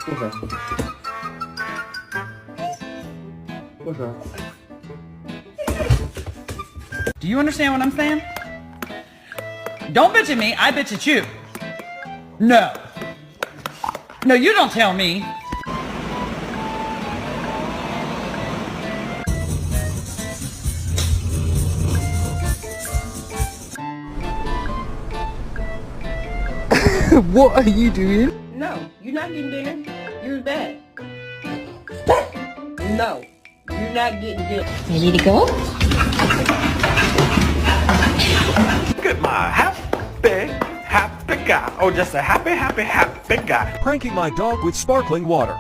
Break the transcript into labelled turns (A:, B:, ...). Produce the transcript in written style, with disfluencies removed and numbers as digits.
A: What's up?
B: Do you understand what I'm saying? Don't bitch at me, I bitch at you. No. No, you don't tell me.
A: What are you doing?
C: No, you're not getting dinner. You're bad. No, you're not getting dinner.
D: Ready to go?
E: Look at my happy guy. Oh, just a happy guy.
F: Pranking my dog with sparkling water.